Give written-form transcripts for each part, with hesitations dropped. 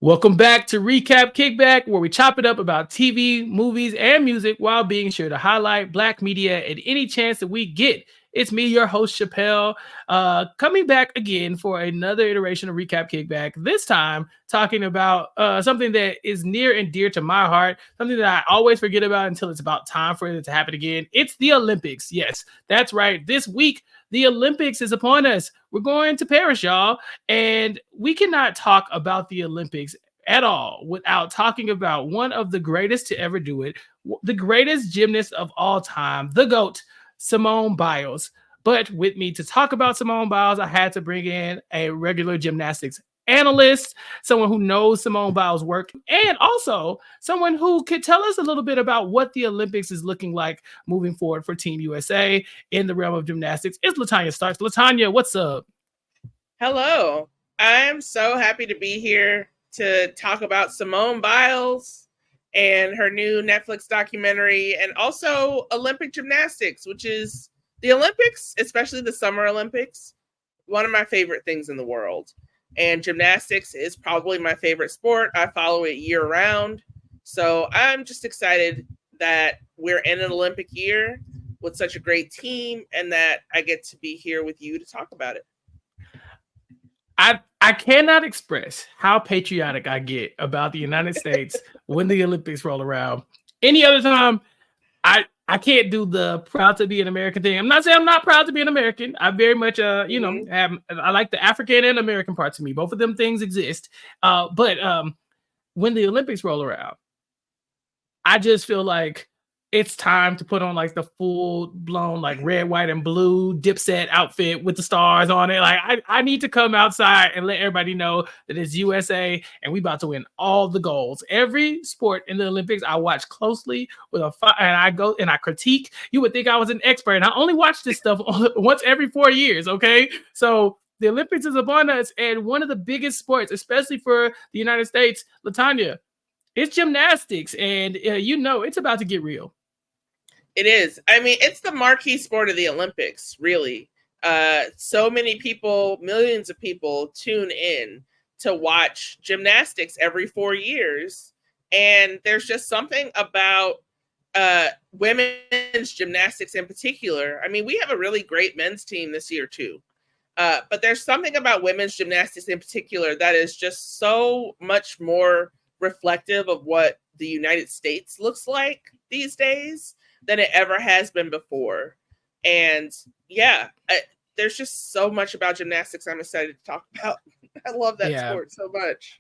Welcome back to Recap Kickback, where we chop it up about TV, movies, and music while being sure to highlight Black media at any chance that we get. It's me, your host, Chappell, coming back again for another iteration of Recap Kickback. This time, talking about something that is near and dear to my heart, something that I always forget about until it's about time for it to happen again. It's the Olympics. Yes, that's right. This week, the Olympics is upon us. We're going to Paris, y'all. And we cannot talk about the Olympics at all without talking about one of the greatest to ever do it, the greatest gymnast of all time, the GOAT, Simone Biles. But with me to talk about Simone Biles, I had to bring in a regular gymnastics analyst, someone who knows Simone Biles' work, and also someone who could tell us a little bit about what the Olympics is looking like moving forward for Team USA in the realm of gymnastics. It's LaTonya Starks. LaTonya, what's up? Hello. I'm so happy to be here to talk about Simone Biles and her new Netflix documentary, and also Olympic gymnastics, which is the Olympics, especially the Summer Olympics, one of my favorite things in the world. And gymnastics is probably my favorite sport. I follow it year round. So I'm just excited that we're in an Olympic year with such a great team and that I get to be here with you to talk about it. I cannot express how patriotic I get about the United States when the Olympics roll around. Any other time, I can't do the proud to be an American thing. I'm not saying I'm not proud to be an American. I very much, I like the African and American parts of me. Both of them things exist. But when the Olympics roll around, I just feel like it's time to put on like the full blown like red, white, and blue Dipset outfit with the stars on it. Like I need to come outside and let everybody know that it's USA and we about to win all the goals. Every sport in the Olympics I watch closely with and I go and I critique. You would think I was an expert, and I only watch this stuff once every 4 years. Okay, so the Olympics is upon us, and one of the biggest sports, especially for the United States, LaTonya, it's gymnastics, and it's about to get real. It is. I mean, it's the marquee sport of the Olympics, really. So many people, millions of people tune in to watch gymnastics every 4 years. And there's just something about women's gymnastics in particular. I mean, we have a really great men's team this year, too. But there's something about women's gymnastics in particular that is just so much more reflective of what the United States looks like these days than it ever has been before. And there's just so much about gymnastics I'm excited to talk about. I love that sport so much.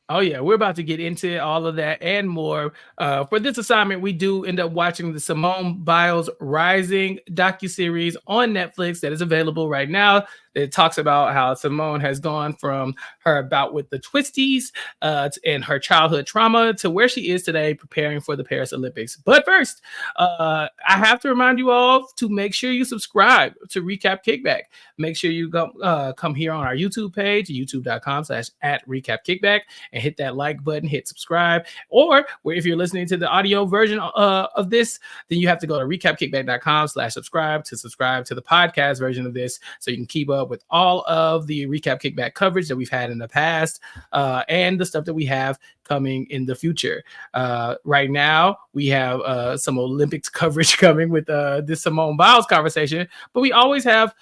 Oh, yeah, we're about to get into all of that and more. For this assignment, we do end up watching the Simone Biles Rising docuseries on Netflix that is available right now. It talks about how Simone has gone from her bout with the twisties and her childhood trauma to where she is today preparing for the Paris Olympics. But first, I have to remind you all to make sure you subscribe to Recap Kickback. Make sure you go come here on our YouTube page, youtube.com/@recapkickback, and hit that like button, hit subscribe. Or if you're listening to the audio version of this, then you have to go to recapkickback.com/subscribe to subscribe to the podcast version of this so you can keep up with all of the Recap Kickback coverage that we've had in the past and the stuff that we have coming in the future. Right now, we have some Olympics coverage coming with this Simone Biles conversation, but we always have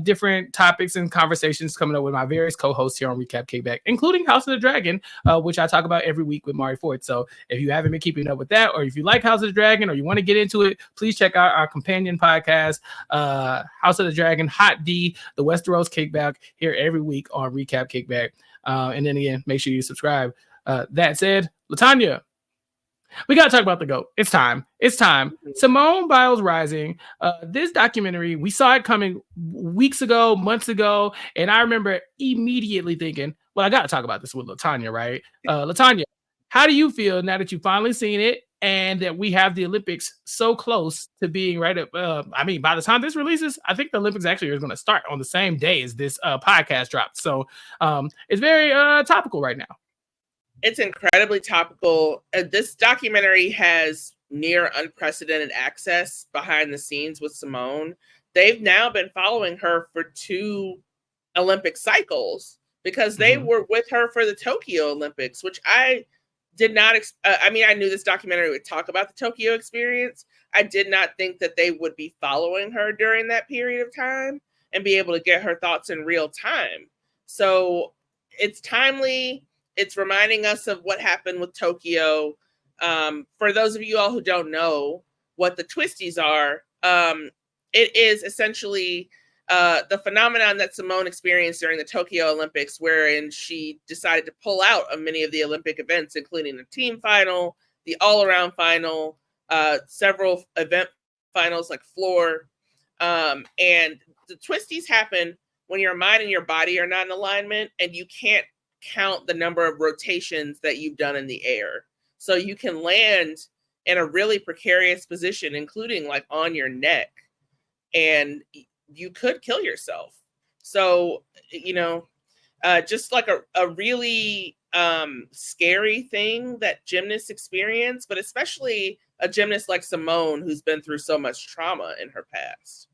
different topics and conversations coming up with my various co-hosts here on Recap Kickback, including House of the Dragon, which I talk about every week with Mari Ford. So if you haven't been keeping up with that, or if you like House of the Dragon, or you want to get into it, please check out our companion podcast, House of the Dragon, Hot D, the Westeros Kickback, here every week on Recap Kickback. And then again, make sure you subscribe. That said, LaTonya, we got to talk about the GOAT. It's time. Simone Biles Rising. This documentary, we saw it coming weeks ago, months ago, and I remember immediately thinking, well, I got to talk about this with LaTonya, right? LaTonya, how do you feel now that you've finally seen it and that we have the Olympics so close to being right up? By the time this releases, I think the Olympics actually are going to start on the same day as this podcast drops. So it's very topical right now. It's incredibly topical. This documentary has near unprecedented access behind the scenes with Simone. They've now been following her for 2 Olympic cycles because they were with her for the Tokyo Olympics, which I did not. I mean, I knew this documentary would talk about the Tokyo experience. I did not think that they would be following her during that period of time and be able to get her thoughts in real time. So it's timely. It's reminding us of what happened with Tokyo. For those of you all who don't know what the twisties are, it is essentially the phenomenon that Simone experienced during the Tokyo Olympics, wherein she decided to pull out of many of the Olympic events, including the team final, the all-around final, several event finals like floor. And the twisties happen when your mind and your body are not in alignment, and you can't count the number of rotations that you've done in the air. So you can land in a really precarious position, including like on your neck, and you could kill yourself. So, you know, just like a really scary thing that gymnasts experience, but especially a gymnast like Simone, who's been through so much trauma in her past.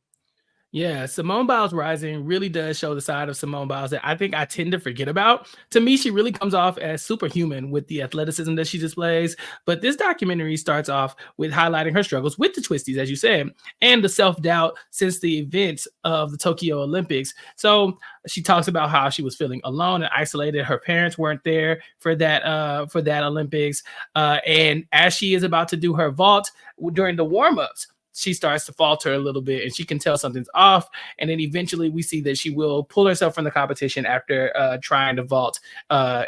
Yeah, Simone Biles Rising really does show the side of Simone Biles that I think I tend to forget about. To me, she really comes off as superhuman with the athleticism that she displays. But this documentary starts off with highlighting her struggles with the twisties, as you said, and the self-doubt since the events of the Tokyo Olympics. So she talks about how she was feeling alone and isolated. Her parents weren't there for that Olympics. And as she is about to do her vault during the warm-ups, she starts to falter a little bit and she can tell something's off. And then eventually we see that she will pull herself from the competition after trying to vault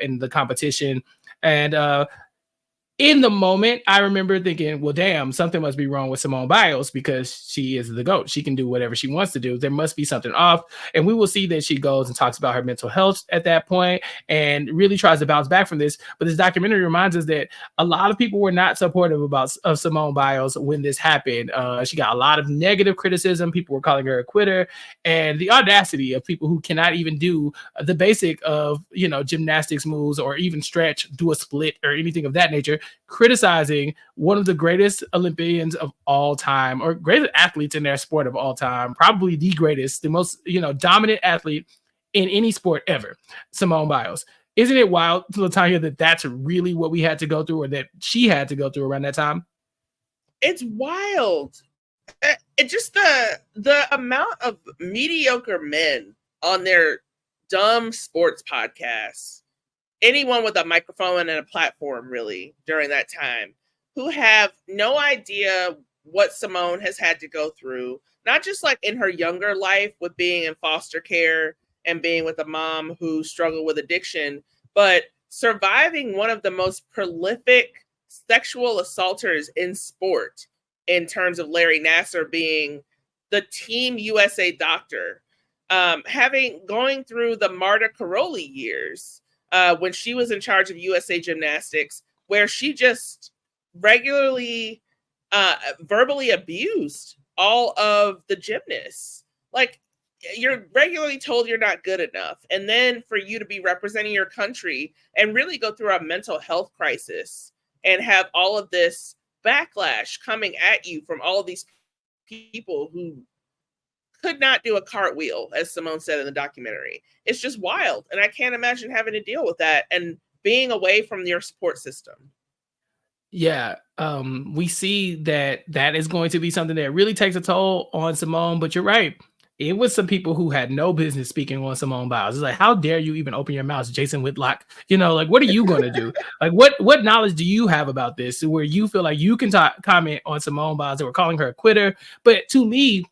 in the competition. And in the moment, I remember thinking, well, damn, something must be wrong with Simone Biles because she is the GOAT. She can do whatever she wants to do. There must be something off. And we will see that she goes and talks about her mental health at that point and really tries to bounce back from this. But this documentary reminds us that a lot of people were not supportive of Simone Biles when this happened. She got a lot of negative criticism. People were calling her a quitter. And the audacity of people who cannot even do the basic of, you know, gymnastics moves or even stretch, do a split or anything of that nature, criticizing one of the greatest Olympians of all time, or greatest athletes in their sport of all time, probably the greatest, the most, you know, dominant athlete in any sport ever, Simone Biles. Isn't it wild, LaTonya, that that's really what we had to go through, or that she had to go through around that time? It's wild. It just the amount of mediocre men on their dumb sports podcasts, anyone with a microphone and a platform really during that time, who have no idea what Simone has had to go through, not just like in her younger life with being in foster care and being with a mom who struggled with addiction, but surviving one of the most prolific sexual assaulters in sport, in terms of Larry Nassar being the Team USA doctor, going through the Marta Caroli years, when she was in charge of USA Gymnastics, where she just regularly verbally abused all of the gymnasts. Like, you're regularly told you're not good enough. And then for you to be representing your country and really go through a mental health crisis and have all of this backlash coming at you from all of these people who could not do a cartwheel, as Simone said in the documentary. It's just wild. And I can't imagine having to deal with that and being away from your support system. Yeah, we see that is going to be something that really takes a toll on Simone, but you're right. It was some people who had no business speaking on Simone Biles. It's like, how dare you even open your mouth, Jason Whitlock? You know, like, what are you going to do? Like, what knowledge do you have about this where you feel like you can comment on Simone Biles that we're calling her a quitter? But to me,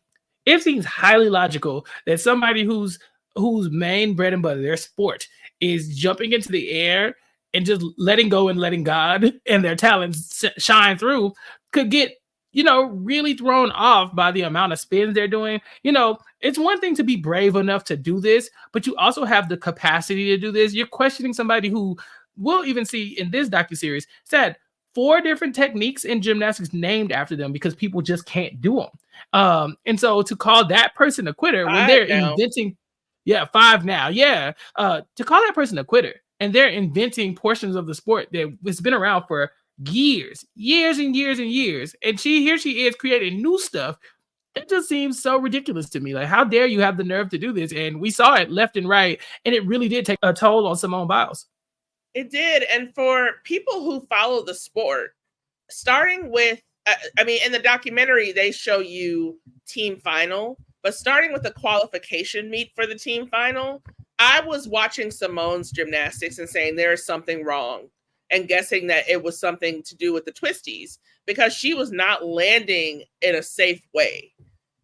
it seems highly logical that somebody whose main bread and butter, their sport, is jumping into the air and just letting go and letting God and their talents shine through, could get, you know, really thrown off by the amount of spins they're doing. You know, it's one thing to be brave enough to do this, but you also have the capacity to do this. You're questioning somebody who we'll even see in this docuseries said 4 different techniques in gymnastics named after them because people just can't do them. And so to call that person a quitter when they're inventing, 5 now, to call that person a quitter and they're inventing portions of the sport that has been around for years and years and years. And she is creating new stuff It just seems so ridiculous to me. Like, how dare you have the nerve to do this? And we saw it left and right, and it really did take a toll on Simone Biles. It did. And for people who follow the sport, starting with, I mean, in the documentary, they show you team final, but starting with the qualification meet for the team final, I was watching Simone's gymnastics and saying there is something wrong and guessing that it was something to do with the twisties because she was not landing in a safe way.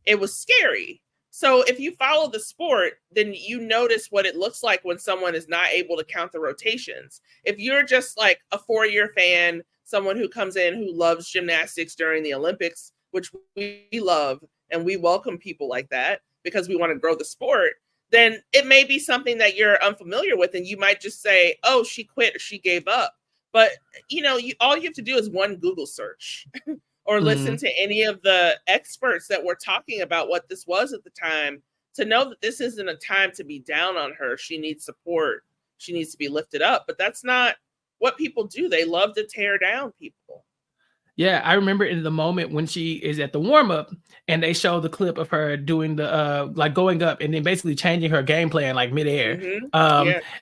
It was scary. So if you follow the sport, then you notice what it looks like when someone is not able to count the rotations. If you're just like a 4-year fan, someone who comes in who loves gymnastics during the Olympics, which we love, and we welcome people like that because we want to grow the sport, then it may be something that you're unfamiliar with, and you might just say, oh, she quit or she gave up. But, you know, all you have to do is one Google search or listen to any of the experts that were talking about what this was at the time to know that this isn't a time to be down on her. She needs support. She needs to be lifted up. But that's not what people do. They love to tear down people. Yeah, I remember in the moment when she is at the warm-up and they show the clip of her doing the like going up and then basically changing her game plan like midair.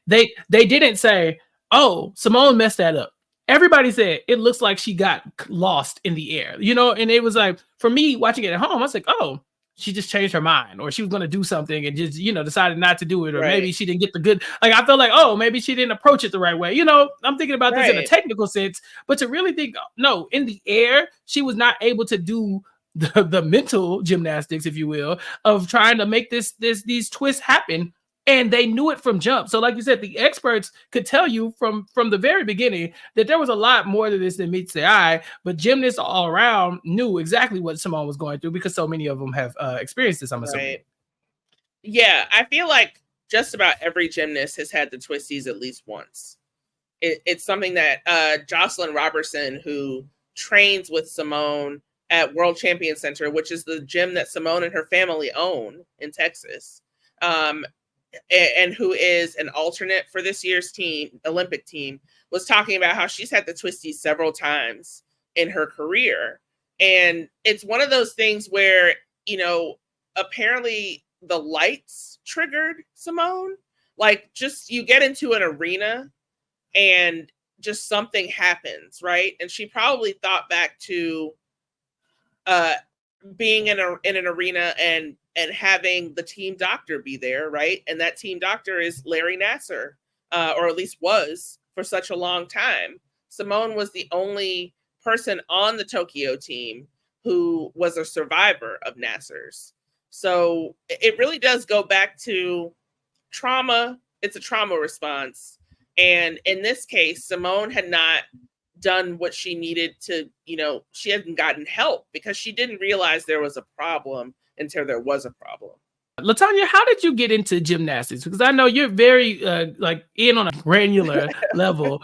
They didn't say, oh, Simone messed that up. Everybody said it looks like she got lost in the air, you know, and it was like, for me watching it at home, I was like, oh, she just changed her mind, or she was going to do something and just, you know, decided not to do it, or maybe she didn't get the good, like, I felt like, oh, maybe she didn't approach it the right way. You know, I'm thinking about this in a technical sense, but to really think, no, in the air, she was not able to do the mental gymnastics, if you will, of trying to make these twists happen. And they knew it from jump. So like you said, the experts could tell you from the very beginning that there was a lot more to this than meets the eye, but gymnasts all around knew exactly what Simone was going through because so many of them have experienced this, I'm assuming. Yeah, I feel like just about every gymnast has had the twisties at least once. It's something that Jocelyn Robertson, who trains with Simone at World Champion Center, which is the gym that Simone and her family own in Texas, and who is an alternate for this year's Olympic team, was talking about how she's had the twisties several times in her career. And it's one of those things where, you know, apparently the lights triggered Simone. Like, just you get into an arena and just something happens, right? And she probably thought back to being in an arena and having the team doctor be there, right? And that team doctor is Larry Nassar, or at least was for such a long time. Simone was the only person on the Tokyo team who was a survivor of Nassar's. So it really does go back to trauma. It's a trauma response. And in this case, Simone had not done what she needed to, you know, she hadn't gotten help because she didn't realize there was a problem until there was a problem. LaTonya, how did you get into gymnastics? Because I know you're very like in on a granular level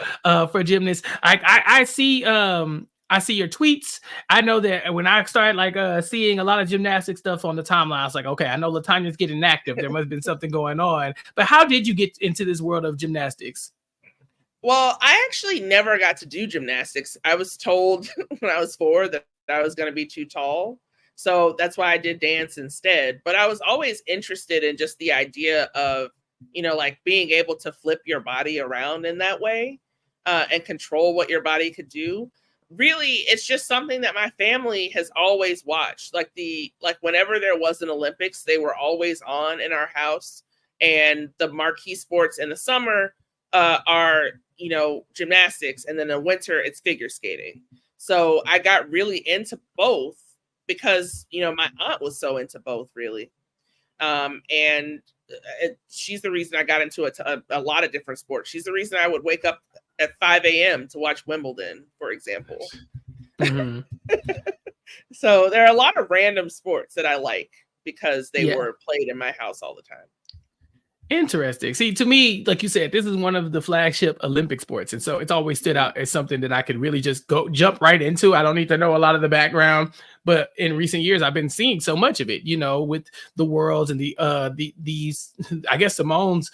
for gymnasts. I see your tweets. I know that when I started like seeing a lot of gymnastic stuff on the timeline, I was like, okay, I know LaTonya's getting active. There must have been something going on. But how did you get into this world of gymnastics? Well, I actually never got to do gymnastics. I was told when I was 4 that I was going to be too tall. So that's why I did dance instead. But I was always interested in just the idea of, you know, like being able to flip your body around in that way and control what your body could do. Really, it's just something that my family has always watched. Like whenever there was an Olympics, they were always on in our house. And the marquee sports in the summer are, you know, gymnastics. And then in the winter, it's figure skating. So I got really into both because, you know, my aunt was so into both, really. And she's the reason I got into a lot of different sports. She's the reason I would wake up at 5 a.m. to watch Wimbledon, for example. Mm-hmm. So there are a lot of random sports that I like because they were played in my house all the time. Interesting. See, to me, like you said, this is one of the flagship Olympic sports. And so it's always stood out as something that I could really just go jump right into. I don't need to know a lot of the background. But in recent years, I've been seeing so much of it, with the worlds and these I guess Simone's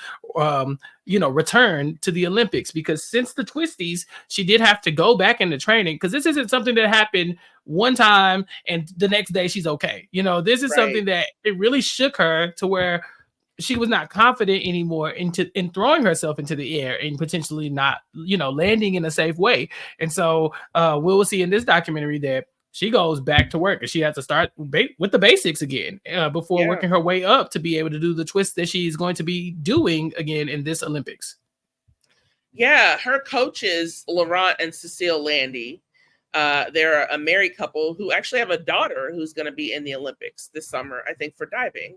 return to the Olympics, because since the twisties, she did have to go back into training, because this isn't something that happened one time and the next day she's okay. This is something that it really shook her to where she was not confident anymore in throwing herself into the air and potentially not, landing in a safe way. And so we'll see in this documentary that she goes back to work and she has to start with the basics again before working her way up to be able to do the twist that she's going to be doing again in this Olympics. Yeah, her coaches, Laurent and Cecile Landy, they're a married couple who actually have a daughter who's going to be in the Olympics this summer, I think, for diving.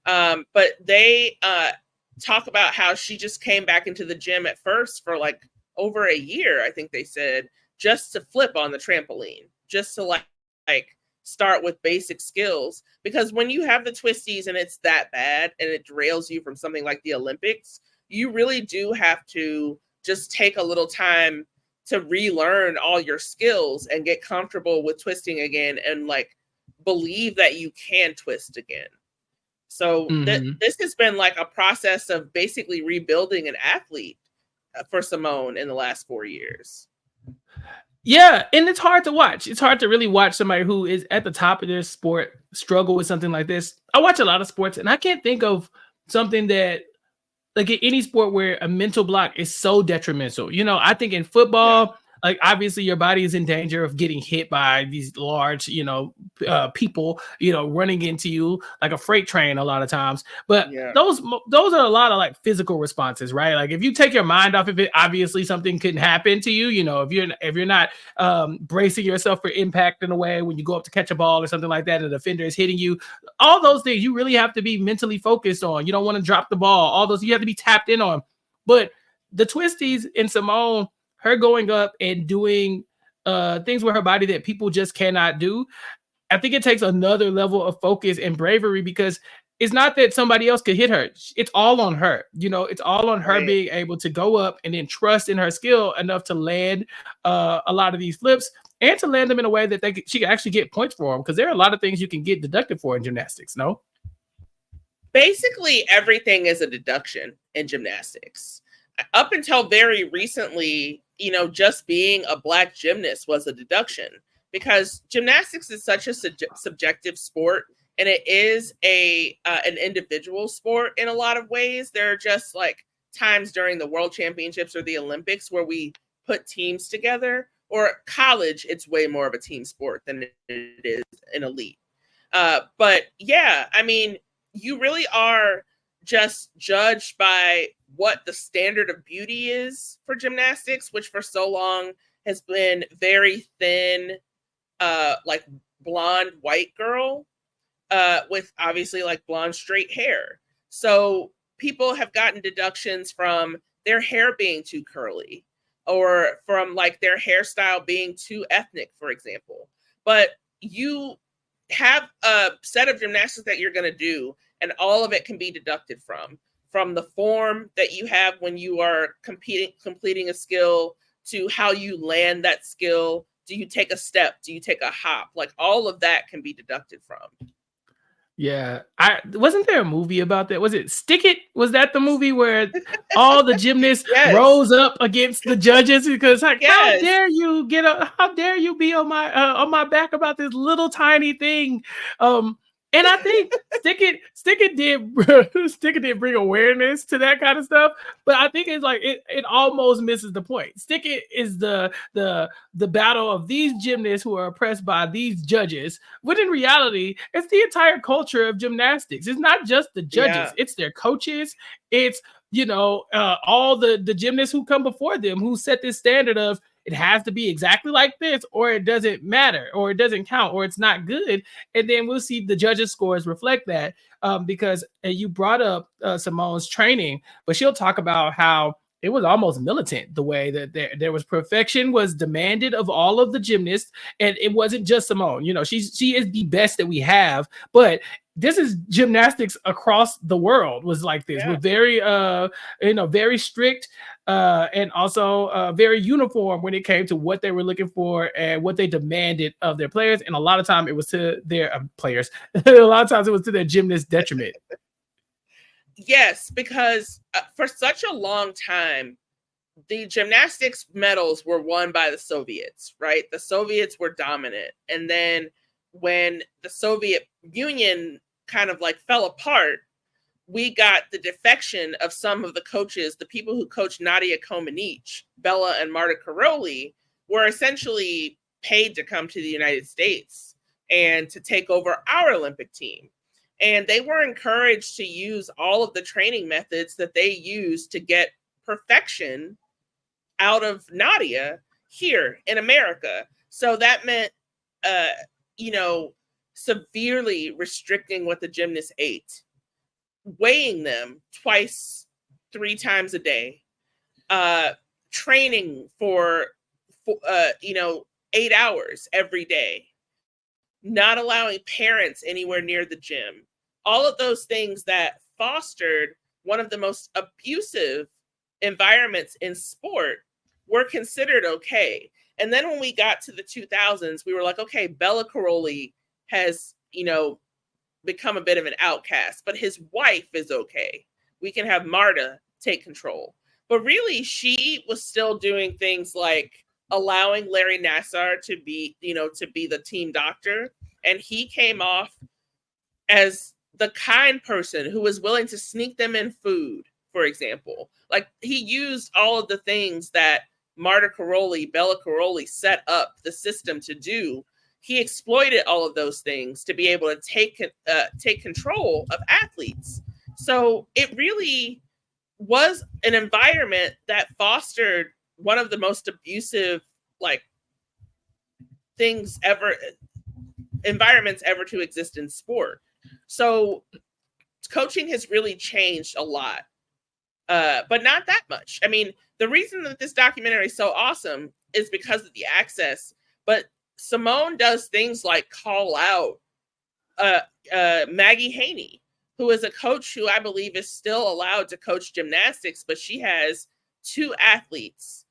But they talk about how she just came back into the gym at first for like over a year, I think they said, just to flip on the trampoline, just to like start with basic skills. Because when you have the twisties and it's that bad and it derails you from something like the Olympics, you really do have to just take a little time to relearn all your skills and get comfortable with twisting again and like believe that you can twist again. So this has been like a process of basically rebuilding an athlete for Simone in the last 4 years. Yeah, and it's hard to watch. It's hard to really watch somebody who is at the top of their sport struggle with something like this. I watch a lot of sports, and I can't think of something that, like in any sport, where a mental block is so detrimental. I think in football, like obviously your body is in danger of getting hit by these large, people, running into you like a freight train a lot of times. But those are a lot of like physical responses, right? Like if you take your mind off of it, obviously something can happen to you. If you're not bracing yourself for impact in a way when you go up to catch a ball or something like that, and the defender is hitting you, all those things you really have to be mentally focused on. You don't want to drop the ball. All those you have to be tapped in on. But the twisties in Simone, her going up and doing things with her body that people just cannot do, I think it takes another level of focus and bravery, because it's not that somebody else could hit her. It's all on her. It's all on her being able to go up and then trust in her skill enough to land a lot of these flips and to land them in a way that she can actually get points for them, because there are a lot of things you can get deducted for in gymnastics, no? Basically, everything is a deduction in gymnastics. Up until very recently, just being a Black gymnast was a deduction, because gymnastics is such a subjective sport, and it is an individual sport in a lot of ways. There are just like times during the World Championships or the Olympics where we put teams together, or college, it's way more of a team sport than it is in elite. But yeah, I mean, you really are just judged by what the standard of beauty is for gymnastics, which for so long has been very thin, like blonde white girl with obviously like blonde straight hair. So people have gotten deductions from their hair being too curly, or from like their hairstyle being too ethnic, for example. But you have a set of gymnastics that you're going to do, and all of it can be deducted from the form that you have when you are completing a skill, to how you land that skill. Do you take a step? Do you take a hop? Like all of that can be deducted from. Yeah. Wasn't there a movie about that? Was it Stick It? Was that the movie where all the gymnasts rose up against the judges because like, how dare you be on my back about this little tiny thing? And I think Stick It did bring awareness to that kind of stuff, but I think it's like it almost misses the point. Stick It is the battle of these gymnasts who are oppressed by these judges, when in reality, it's the entire culture of gymnastics. It's not just the judges, it's their coaches, it's all the gymnasts who come before them who set this standard of it has to be exactly like this, or it doesn't matter, or it doesn't count, or it's not good. And then we'll see the judges' scores reflect that, because you brought up Simone's training, but she'll talk about how it was almost militant, the way that there was perfection was demanded of all of the gymnasts, and it wasn't just Simone. She is the best that we have, but this is gymnastics across the world was like this. Yeah. With very very strict and also very uniform when it came to what they were looking for and what they demanded of their players. And a lot of time it was to their players. A lot of times it was to their gymnast detriment. Yes, because for such a long time, the gymnastics medals were won by the Soviets, right? The Soviets were dominant. And then when the Soviet Union kind of like fell apart, we got the defection of some of the coaches. The people who coached Nadia Comaneci, Bella and Marta Karolyi, were essentially paid to come to the United States and to take over our Olympic team. And they were encouraged to use all of the training methods that they used to get perfection out of Nadia here in America. So that meant, severely restricting what the gymnasts ate, weighing them twice, 3 times a day, training for 8 hours every day, not allowing parents anywhere near the gym. All of those things that fostered one of the most abusive environments in sport were considered okay. And then when we got to the 2000s, we were like, okay, Bella Karolyi has, become a bit of an outcast, but his wife is okay. We can have Marta take control. But really, she was still doing things like allowing Larry Nassar to be the team doctor. And he came off as the kind person who was willing to sneak them in food, for example. Like, he used all of the things that Marta Karolyi, Bella Karolyi set up the system to do. He exploited all of those things to be able to take control of athletes. So it really was an environment that fostered one of the most abusive environments ever to exist in sport. So coaching has really changed a lot, but not that much. I mean, the reason that this documentary is so awesome is because of the access, but Simone does things like call out Maggie Haney, who is a coach who I believe is still allowed to coach gymnastics, but she has 2 athletes,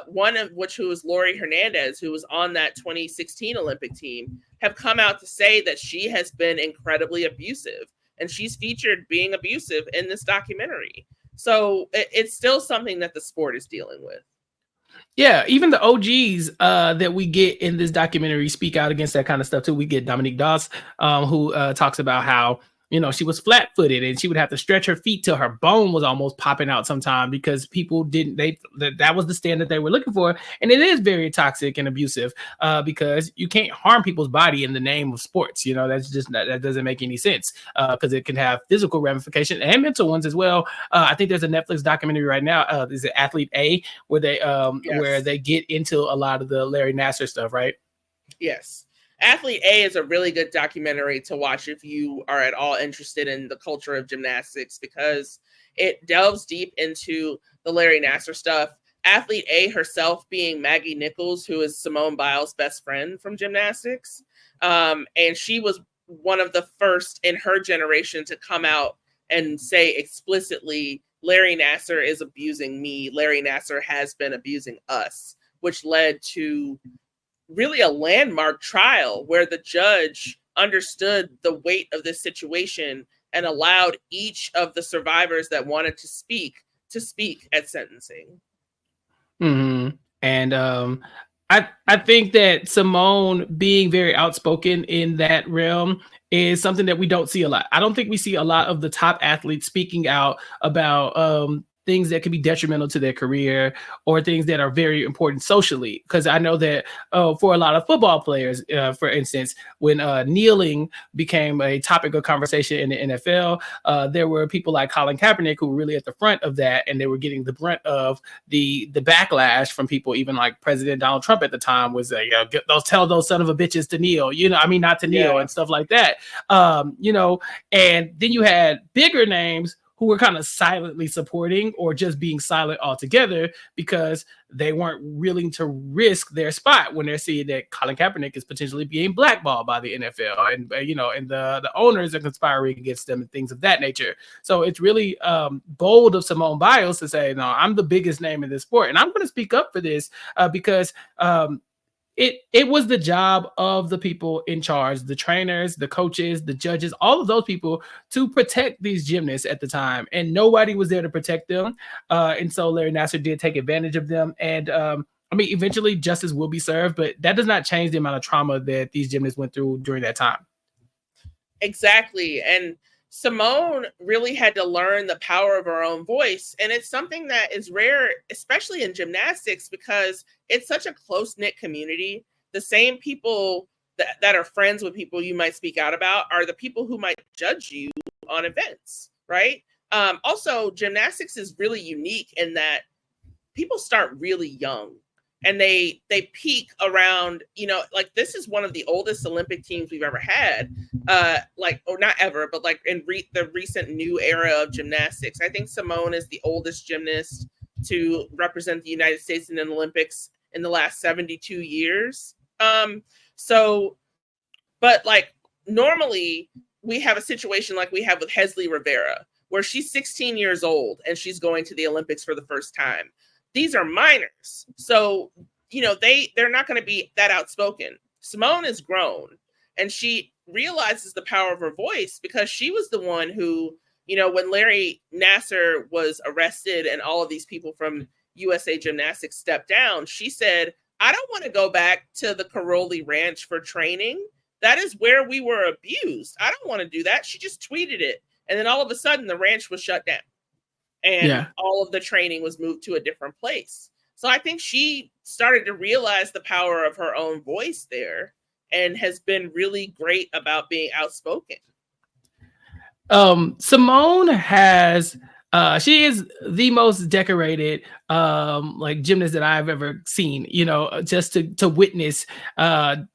one of which who was Lori Hernandez, who was on that 2016 Olympic team, have come out to say that she has been incredibly abusive, and she's featured being abusive in this documentary. So it's still something that the sport is dealing with. Yeah, even the OGs that we get in this documentary speak out against that kind of stuff too. We get Dominique Doss, who talks about how, she was flat-footed and she would have to stretch her feet till her bone was almost popping out sometime because people that was the standard they were looking for. And it is very toxic and abusive because you can't harm people's body in the name of sports. That doesn't make any sense because it can have physical ramifications and mental ones as well. I think there's a Netflix documentary right now. Is it Athlete A, where they Yes. where they get into a lot of the Larry Nassar stuff, right? Yes. Athlete A is a really good documentary to watch if you are at all interested in the culture of gymnastics, because it delves deep into the Larry Nassar stuff. Athlete A herself being Maggie Nichols, who is Simone Biles' best friend from gymnastics. And she was one of the first in her generation to come out and say explicitly, Larry Nassar is abusing me. Larry Nassar has been abusing us, which led to really a landmark trial where the judge understood the weight of this situation and allowed each of the survivors that wanted to speak at sentencing. Mm-hmm. And I think that Simone being very outspoken in that realm is something that we don't see a lot. I don't think we see a lot of the top athletes speaking out about things that could be detrimental to their career or things that are very important socially. Because I know that for a lot of football players, for instance, when kneeling became a topic of conversation in the NFL, there were people like Colin Kaepernick who were really at the front of that, and they were getting the brunt of the backlash from people. Even like President Donald Trump at the time was like, tell those son of a bitches to kneel, not to kneel and stuff like that. And then you had bigger names who were kind of silently supporting or just being silent altogether because they weren't willing to risk their spot when they're seeing that Colin Kaepernick is potentially being blackballed by the NFL, and and the owners are conspiring against them and things of that nature. So it's really bold of Simone Biles to say, no, I'm the biggest name in this sport, and I'm going to speak up for this because it was the job of the people in charge, the trainers, the coaches, the judges, all of those people to protect these gymnasts at the time. And nobody was there to protect them. And so Larry Nassar did take advantage of them. And eventually justice will be served, but that does not change the amount of trauma that these gymnasts went through during that time. Exactly. And Simone really had to learn the power of her own voice. And it's something that is rare, especially in gymnastics, because it's such a close-knit community. The same people that are friends with people you might speak out about are the people who might judge you on events, right? Also, gymnastics is really unique in that people start really young. And they peak around, like this is one of the oldest Olympic teams we've ever had, or not ever, but like in the recent new era of gymnastics. I think Simone is the oldest gymnast to represent the United States in an Olympics in the last 72 years. But like normally we have a situation like we have with Hesley Rivera, where she's 16 years old and she's going to the Olympics for the first time. These are minors. So, they're not going to be that outspoken. Simone is grown and she realizes the power of her voice because she was the one who, when Larry Nassar was arrested and all of these people from USA Gymnastics stepped down, she said, I don't want to go back to the Karolyi Ranch for training. That is where we were abused. I don't want to do that. She just tweeted it. And then all of a sudden the ranch was shut down. And all of the training was moved to a different place. So I think she started to realize the power of her own voice there and has been really great about being outspoken. Simone has, she is the most decorated, gymnast that I've ever seen, just to witness,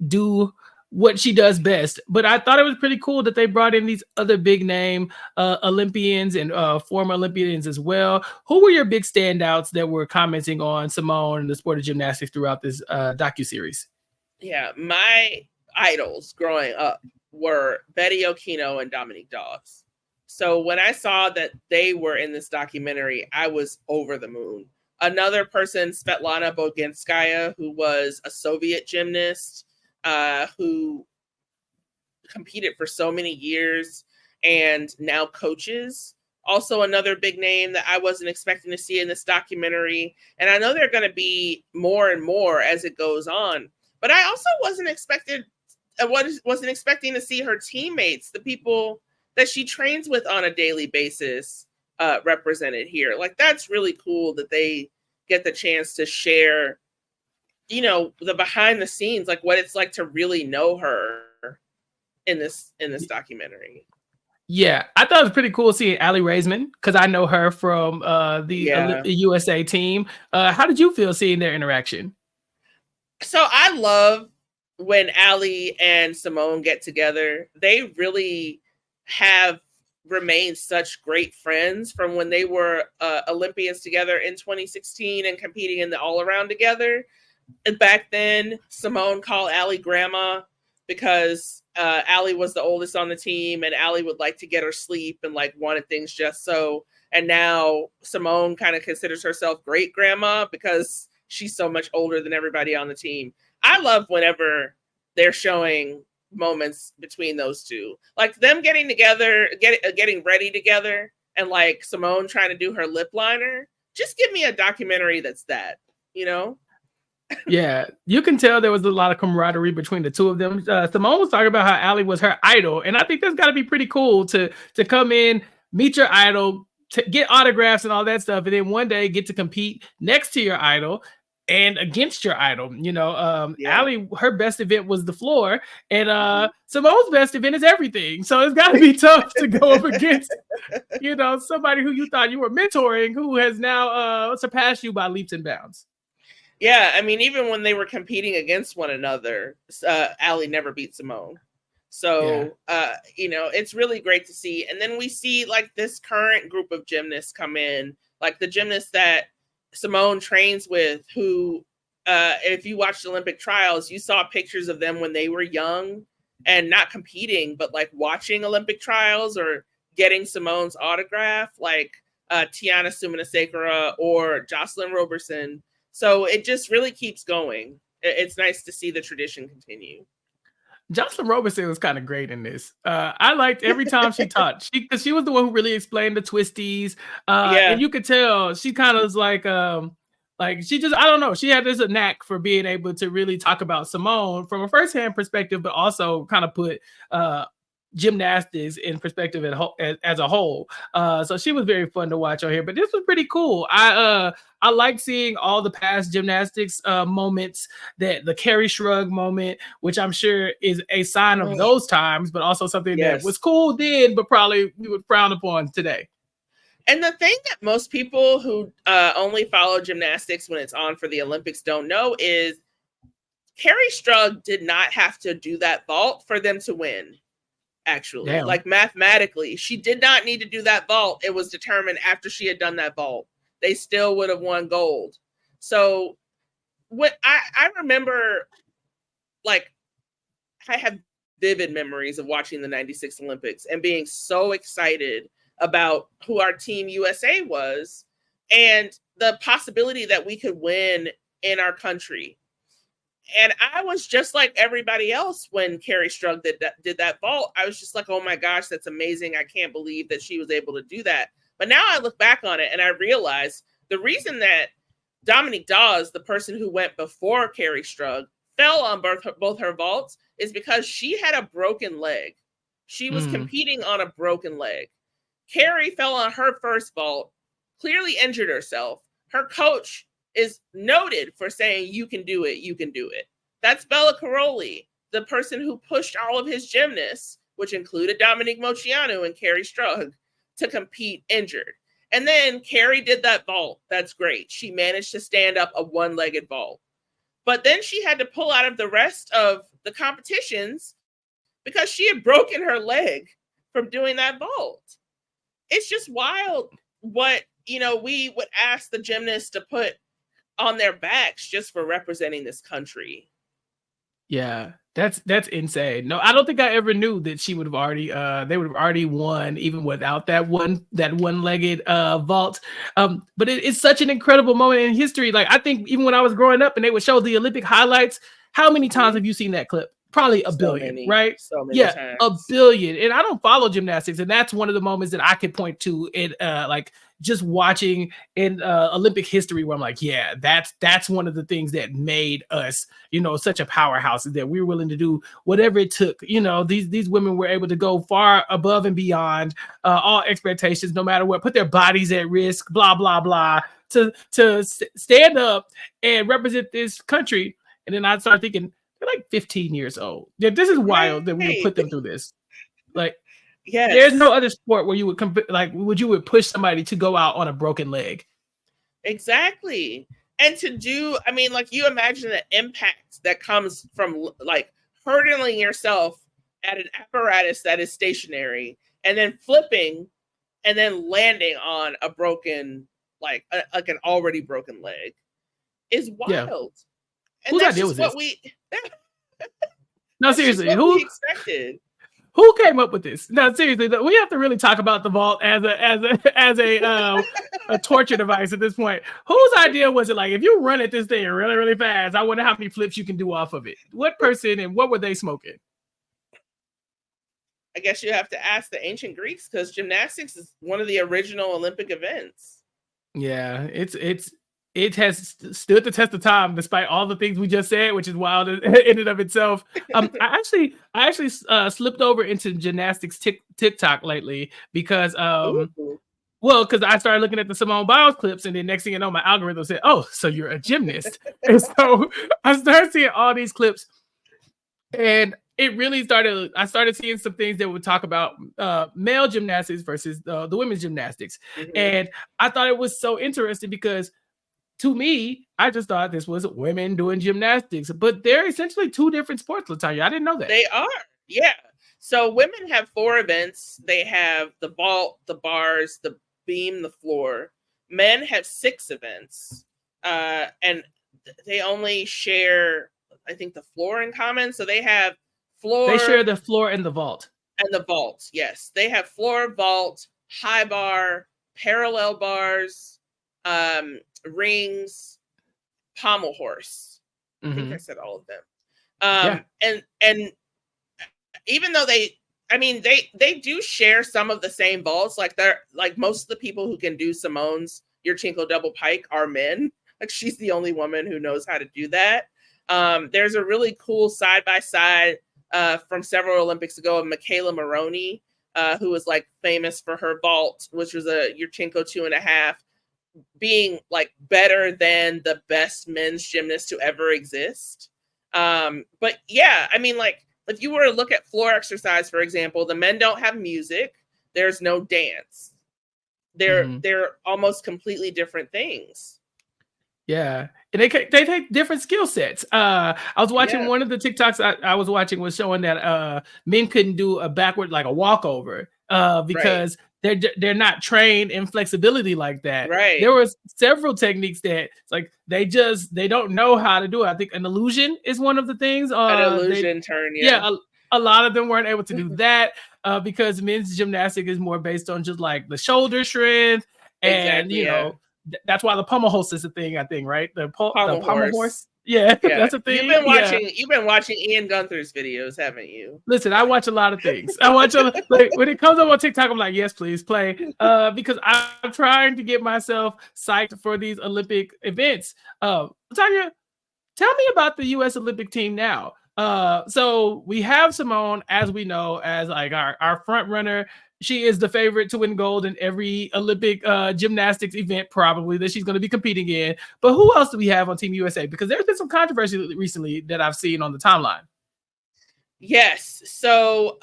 do what she does best. But I thought it was pretty cool that they brought in these other big name Olympians and former Olympians as well. Who were your big standouts that were commenting on Simone and the sport of gymnastics throughout this docuseries? Yeah, my idols growing up were Betty Okino and Dominique Dawes. So when I saw that they were in this documentary, I was over the moon. Another person, Svetlana Boginskaya, who was a Soviet gymnast, who competed for so many years and now coaches. Also another big name that I wasn't expecting to see in this documentary. And I know they're going to be more and more as it goes on. But I also wasn't expecting to see her teammates, the people that she trains with on a daily basis, represented here. Like, that's really cool that they get the chance to share the behind the scenes, like what it's like to really know her in this documentary. Yeah, I thought it was pretty cool seeing Aly Raisman because I know her from the USA team. How did you feel seeing their interaction? So I love when Aly and Simone get together. They really have remained such great friends from when they were Olympians together in 2016 and competing in the all-around together. And back then, Simone called Aly grandma because Aly was the oldest on the team and Aly would like to get her sleep and like wanted things just so. And now Simone kind of considers herself great grandma because she's so much older than everybody on the team. I love whenever they're showing moments between those two, like them getting together, getting ready together, and like Simone trying to do her lip liner. Just give me a documentary that's that, Yeah, you can tell there was a lot of camaraderie between the two of them. Simone was talking about how Aly was her idol, and I think that's got to be pretty cool to come in, meet your idol, to get autographs and all that stuff, and then one day get to compete next to your idol and against your idol. Aly, her best event was the floor, and Simone's best event is everything. So it's got to be tough to go up against, somebody who you thought you were mentoring, who has now surpassed you by leaps and bounds. Yeah, I mean, even when they were competing against one another, Aly never beat Simone. So, it's really great to see. And then we see like this current group of gymnasts come in, like the gymnasts that Simone trains with, who, if you watched Olympic trials, you saw pictures of them when they were young and not competing, but like watching Olympic trials or getting Simone's autograph, like Tiana Suminasekara or Jocelyn Roberson. So it just really keeps going. It's nice to see the tradition continue. Jocelyn Roberson was kind of great in this. I liked every time she taught, because she was the one who really explained the twisties. And you could tell she kind of was like she just, I don't know, she had this a knack for being able to really talk about Simone from a firsthand perspective, but also kind of put gymnastics in perspective as a whole. So she was very fun to watch on here, but this was pretty cool. I like seeing all the past gymnastics moments, that the Carrie Shrug moment, which I'm sure is a sign of those times, but also something that was cool then, but probably we would frown upon today. And the thing that most people who only follow gymnastics when it's on for the Olympics don't know is Carrie Shrug did not have to do that vault for them to win. Actually, Damn. Like mathematically, she did not need to do that vault. It was determined after she had done that vault. They still would have won gold. So what I remember, like, I have vivid memories of watching the 96 Olympics and being so excited about who our team USA was and the possibility that we could win in our country. And I was just like everybody else when Carrie Shrug did that vault. I was just like, oh my gosh, that's amazing. I can't believe that she was able to do that. But now I look back on it and I realize the reason that Dominique Dawes, the person who went before Carrie Shrug, fell on both her vaults is because she had a broken leg. She was competing on a broken leg. Carrie fell on her first vault, clearly injured herself. Her coach is noted for saying, you can do it, you can do it. That's Bella Caroli, the person who pushed all of his gymnasts, which included Dominique Moceanu and Carrie Shrug, to compete injured. And then Carrie did that vault. That's great. She managed to stand up a one-legged vault. But then she had to pull out of the rest of the competitions because she had broken her leg from doing that vault. It's just wild what, we would ask the gymnasts to put on their backs just for representing this country. Yeah, that's insane. No, I don't think I ever knew that she would have already they would have already won even without that one-legged vault. But it's such an incredible moment in history. Like, I think even when I was growing up and they would show the Olympic highlights, how many times have you seen that clip? Probably a billion, right? So many times. A billion. And I don't follow gymnastics, and that's one of the moments that I could point to in like just watching in Olympic history where I'm like, yeah, that's one of the things that made us, such a powerhouse, is that we were willing to do whatever it took. These women were able to go far above and beyond all expectations, no matter what, put their bodies at risk, blah, blah, blah, to stand up and represent this country. And then I started thinking, they're like 15 years old. Yeah, this is wild that we would put them through this. Like, there's no other sport where you would push somebody to go out on a broken leg. Exactly. And to do, you imagine the impact that comes from like hurdling yourself at an apparatus that is stationary and then flipping and then landing on a broken, like an already broken leg is wild. Yeah. And whose idea was this? No, seriously, who expected? Who came up with this? No, seriously, we have to really talk about the vault as a torture device at this point. Whose idea was it? Like, if you run at this thing really, really fast, I wonder how many flips you can do off of it. What person and what were they smoking? I guess you have to ask the ancient Greeks, because gymnastics is one of the original Olympic events. Yeah, it has stood the test of time despite all the things we just said, which is wild in and of itself. I actually slipped over into gymnastics TikTok lately because because I started looking at the Simone Biles clips, and then next thing you know, my algorithm said, "Oh, so you're a gymnast," and so I started seeing all these clips, and it really started. I started seeing some things that would talk about male gymnastics versus the women's gymnastics, and I thought it was so interesting because, to me, I just thought this was women doing gymnastics, but they're essentially two different sports, LaTonya. I didn't know that. They are, yeah. So women have 4 events. They have the vault, the bars, the beam, the floor. Men have 6 events, and they only share, I think, the floor in common. So they have floor. They share the floor and the vault. And the vault, yes. They have floor, vault, high bar, parallel bars, rings, pommel horse. I think I said all of them. And even though they do share some of the same vaults, like they're like most of the people who can do Simone's Yurchenko double pike are men. Like she's the only woman who knows how to do that. There's a really cool side-by-side from several Olympics ago of Michaela Maroney, who was like famous for her vault, which was a Yurchenko 2.5, being like better than the best men's gymnast to ever exist. But yeah, I mean, like if you were to look at floor exercise, for example, the men don't have music. There's no dance. They're almost completely different things. Yeah. And they take different skill sets. I was watching one of the TikToks I was watching was showing that men couldn't do a backward, like a walkover, because they're not trained in flexibility like that. Right. There was several techniques that it's like they don't know how to do it. I think an illusion is one of the things. An illusion turn, a lot of them weren't able to do that because men's gymnastics is more based on just like the shoulder strength and you know. That's why the pommel horse is a thing, I think, right? The pommel horse. Yeah, that's a thing. You've been watching Ian Gunther's videos, haven't you? Listen, I watch a lot of things. I watch like when it comes up on TikTok, I'm like, yes, please play. Because I'm trying to get myself psyched for these Olympic events. LaTonya, tell me about the US Olympic team now. So we have Simone, as we know, as like our front runner. She is the favorite to win gold in every Olympic gymnastics event, probably, that she's going to be competing in. But who else do we have on Team USA? Because there's been some controversy recently that I've seen on the timeline. Yes. So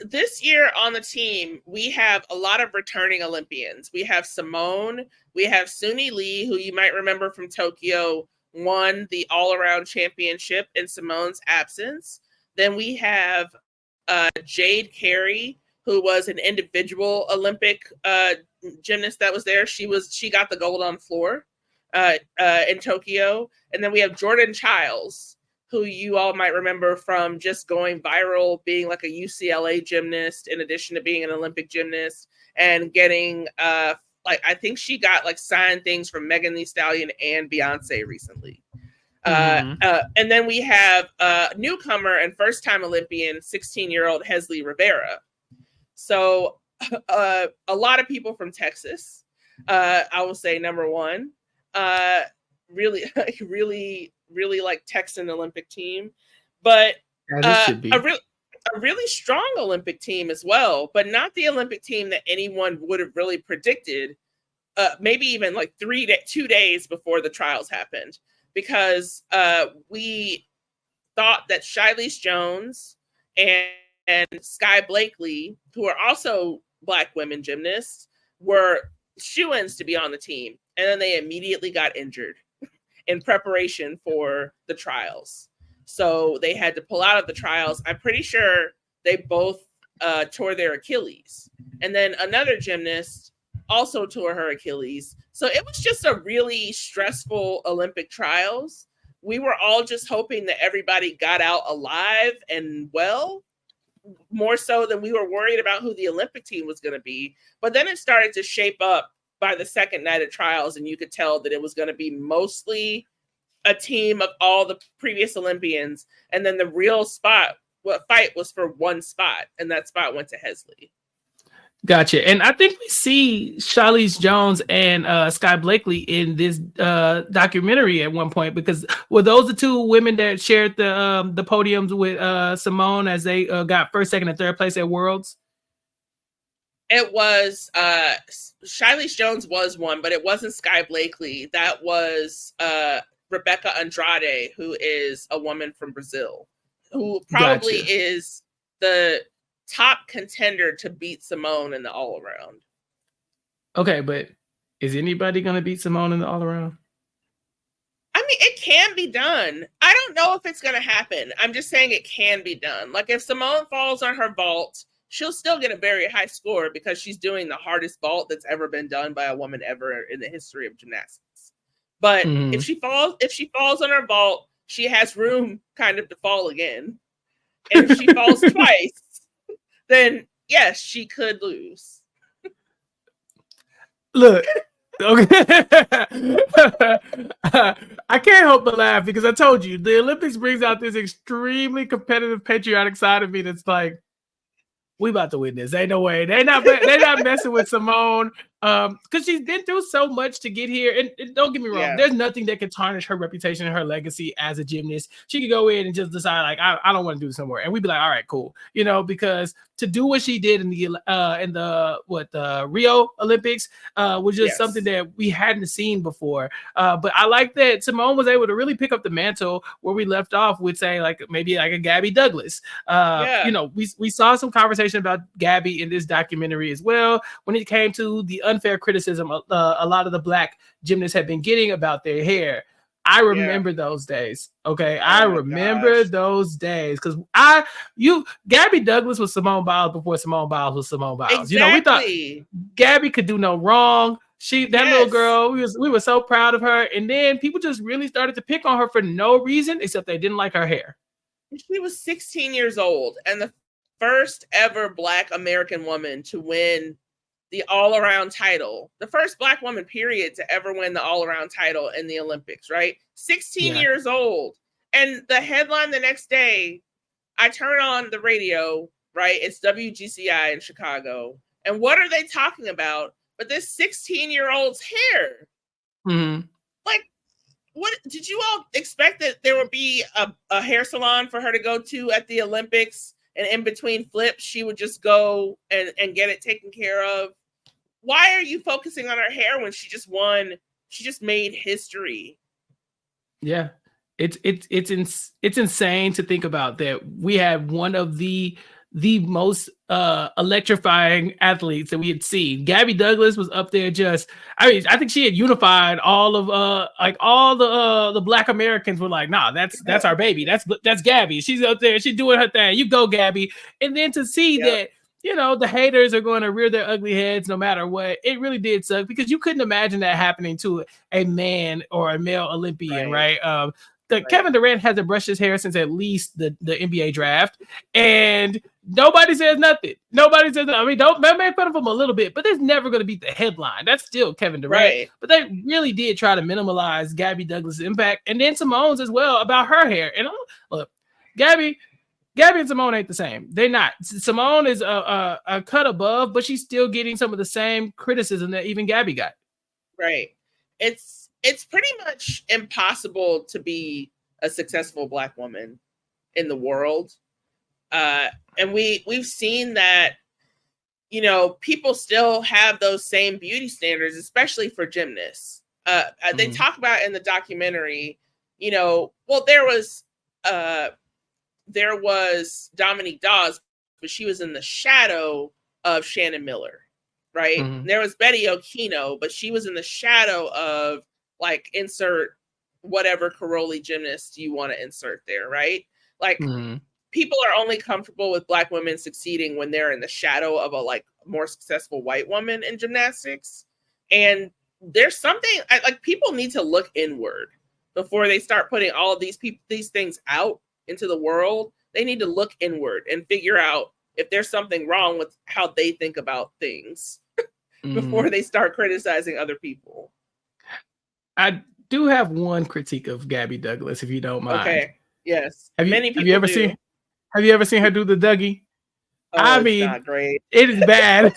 this year on the team, we have a lot of returning Olympians. We have Simone. We have Suni Lee, who you might remember from Tokyo, won the all-around championship in Simone's absence. Then we have Jade Carey, who was an individual Olympic gymnast that was there. She got the gold on floor in Tokyo. And then we have Jordan Childs, who you all might remember from just going viral, being like a UCLA gymnast, in addition to being an Olympic gymnast, and getting I think she got like signed things from Megan Thee Stallion and Beyonce recently. And then we have newcomer and first-time Olympian, 16-year-old Hesley Rivera. So a lot of people from Texas, I will say, number one, really like Texan Olympic team, but a really strong Olympic team as well, but not the Olympic team that anyone would have really predicted, maybe even like 2 days before the trials happened, because we thought that Shilese Jones and Sky Blakely, who are also Black women gymnasts, were shoo-ins to be on the team. And then they immediately got injured in preparation for the trials. So they had to pull out of the trials. I'm pretty sure they both tore their Achilles. And then another gymnast also tore her Achilles. So it was just a really stressful Olympic trials. We were all just hoping that everybody got out alive and well, more so than we were worried about who the Olympic team was going to be. But then it started to shape up by the second night of trials, and you could tell that it was going to be mostly a team of all the previous Olympians. And then the real fight was for one spot, and that spot went to Hesley. Gotcha. And I think we see Shilese Jones and Sky Blakely in this documentary at one point, because were those the two women that shared the podiums with Simone as they got first, second, and third place at Worlds? It was Shilese Jones was one, but it wasn't Sky Blakely. That was Rebecca Andrade, who is a woman from Brazil, who probably is the top contender to beat Simone in the all-around. Okay, but is anybody going to beat Simone in the all-around? I mean, it can be done. I don't know if it's going to happen. I'm just saying it can be done. Like if Simone falls on her vault, she'll still get a very high score because she's doing the hardest vault that's ever been done by a woman ever in the history of gymnastics. But if she falls on her vault, she has room kind of to fall again. And if she falls twice, then yes, she could lose. Look, okay. I can't help but laugh because I told you the Olympics brings out this extremely competitive, patriotic side of me that's like, we about to win this. Ain't no way. They're not messing with Simone. Because she's been through so much to get here. And don't get me wrong, there's nothing that can tarnish her reputation and her legacy as a gymnast. She could go in and just decide, like, I don't want to do this somewhere. And we'd be like, all right, cool. You know, because to do what she did in the Rio Olympics was just something that we hadn't seen before. But I like that Simone was able to really pick up the mantle where we left off with, say, like maybe like a Gabby Douglas. You know, we saw some conversation about Gabby in this documentary as well when it came to the unfair criticism a lot of the Black gymnasts have been getting about their hair. I remember those days. Okay. I remember those days because Gabby Douglas was Simone Biles before Simone Biles was Simone Biles. Exactly. You know, we thought Gabby could do no wrong. Little girl, we were so proud of her. And then people just really started to pick on her for no reason except they didn't like her hair. She was 16 years old and the first ever Black American woman to win the all-around title, the first Black woman, period, to ever win the all-around title in the Olympics, right? 16 years old. And the headline the next day, I turn on the radio, right? It's WGCI in Chicago. And what are they talking about? But this 16-year-old's hair. Mm-hmm. Like, what did you all expect that there would be a hair salon for her to go to at the Olympics? And in between flips, she would just go and get it taken care of. Why are you focusing on her hair when she just won? She just made history. Yeah, it's insane to think about that. We had one of the most electrifying athletes that we had seen. Gabby Douglas was up there I think she had unified all of the Black Americans were like, nah, that's our baby. That's Gabby. She's up there, she's doing her thing. You go, Gabby. And then to see that, you know, the haters are going to rear their ugly heads no matter what. It really did suck because you couldn't imagine that happening to a man or a male Olympian, right? Kevin Durant hasn't brushed his hair since at least the NBA draft, and nobody says nothing. Nobody says nothing. I mean, don't make fun of him a little bit, but there's never going to be the headline. That's still Kevin Durant. Right. But they really did try to minimalize Gabby Douglas' impact, and then Simone's as well about her hair. And look, Gabby and Simone ain't the same. They're not. Simone is a cut above, but she's still getting some of the same criticism that even Gabby got. Right. It's pretty much impossible to be a successful Black woman in the world. And we've seen that, you know, people still have those same beauty standards, especially for gymnasts. They talk about in the documentary, you know, well, there was Dominique Dawes, but she was in the shadow of Shannon Miller, right? And there was Betty Okino, but she was in the shadow of, like, insert whatever Caroli gymnast you want to insert there, right? Like, people are only comfortable with Black women succeeding when they're in the shadow of a, like, more successful white woman in gymnastics. And there's something, like, people need to look inward before they start putting all of these things out into the world. They need to look inward and figure out if there's something wrong with how they think about things before they start criticizing other people. I do have one critique of Gabby Douglas, if you don't mind. Okay. Yes. Have you ever seen her do the Dougie? I mean, it's not great. It is bad.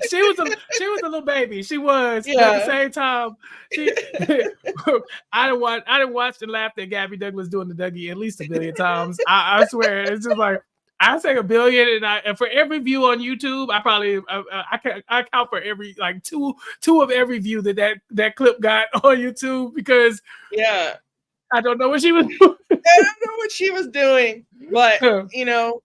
she was a little baby. She was. But at the same time, I done watched and laughed at Gabby Douglas doing the Dougie at least 1 billion times. I swear, it's just like, I say 1 billion, and for every view on YouTube, I count for every, like, two of every view that clip got on YouTube, because I don't know what she was doing. I don't know what she was doing, but you know,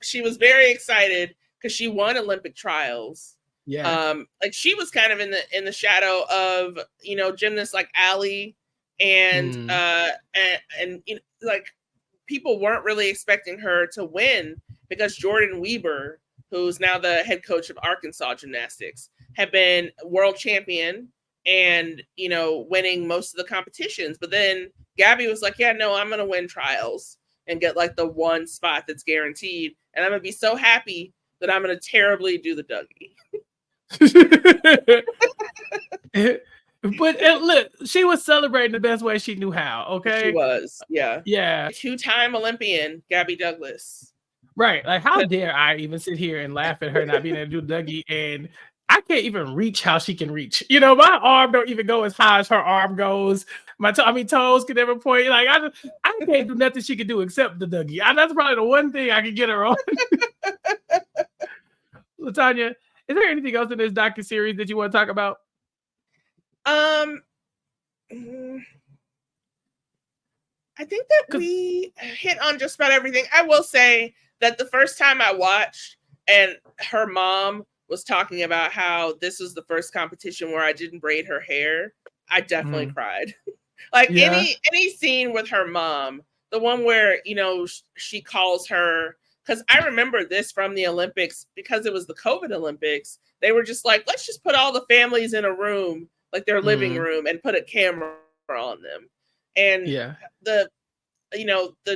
she was very excited because she won Olympic trials. Yeah. Like, she was kind of in the shadow of, you know, gymnasts like Ali and you know, like people weren't really expecting her to win because Jordan Weber, who's now the head coach of Arkansas Gymnastics, had been world champion and, you know, winning most of the competitions. But then Gabby was like, yeah, no, I'm going to win trials and get like the one spot that's guaranteed. And I'm going to be so happy that I'm going to terribly do the Dougie. But look, she was celebrating the best way she knew how. Okay, she was, yeah. 2-time Olympian Gabby Douglas. Right, like how dare I even sit here and laugh at her not being able to do Dougie, and I can't even reach how she can reach. You know, my arm don't even go as high as her arm goes. My toes can never point. Like I can't do nothing she can do except the Dougie. That's probably the one thing I can get her on. LaTonya, is there anything else in this docuseries that you want to talk about? I think that we hit on just about everything. I will say that the first time I watched, and her mom was talking about how this was the first competition where I didn't braid her hair, I definitely cried. Like any scene with her mom, the one where, you know, she calls her, because I remember this from the Olympics, because it was the COVID Olympics, they were just like, let's just put all the families in a room, like their living room, and put a camera on them. And the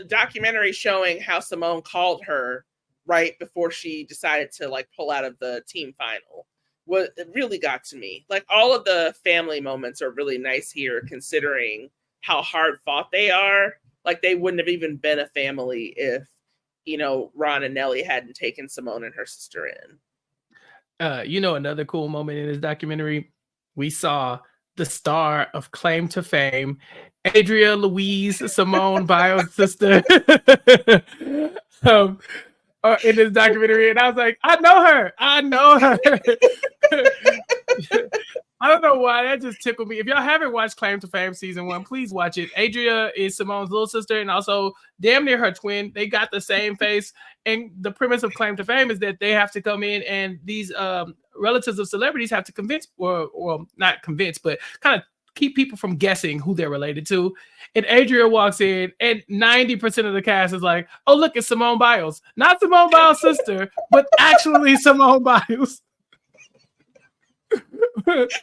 documentary showing how Simone called her right before she decided to like pull out of the team final, it really got to me. Like all of the family moments are really nice here, considering how hard fought they are. Like they wouldn't have even been a family if, you know, Ron and Nellie hadn't taken Simone and her sister in. You know, another cool moment in this documentary, we saw the star of Claim to Fame, Adria Louise Simone Biles' sister, in this documentary, and I was like, I know her. I don't know why, that just tickled me. If y'all haven't watched Claim to Fame season 1, please watch it. Adria is Simone's little sister and also damn near her twin. They got the same face. And the premise of Claim to Fame is that they have to come in, and these relatives of celebrities have to convince, or not convince, but kind of keep people from guessing who they're related to. And Adria walks in, and 90% of the cast is like, oh, look, it's Simone Biles. Not Simone Biles' sister, but actually Simone Biles. That's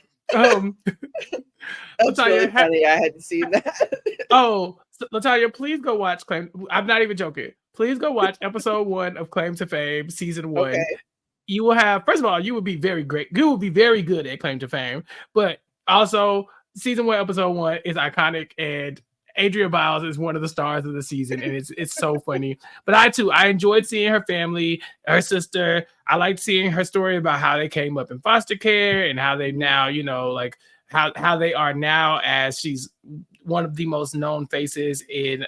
really funny. I hadn't seen that. LaTonya, please go watch Claim. I'm not even joking. Please go watch episode 1 of Claim to Fame, season 1. Okay. You will have, first of all, you will be very great. You will be very good at Claim to Fame, but also season 1, episode 1 is iconic, and Adria Biles is one of the stars of the season, and it's so funny. But I enjoyed seeing her family, her sister. I liked seeing her story about how they came up in foster care and how they now, you know, like how they are now, as she's one of the most known faces in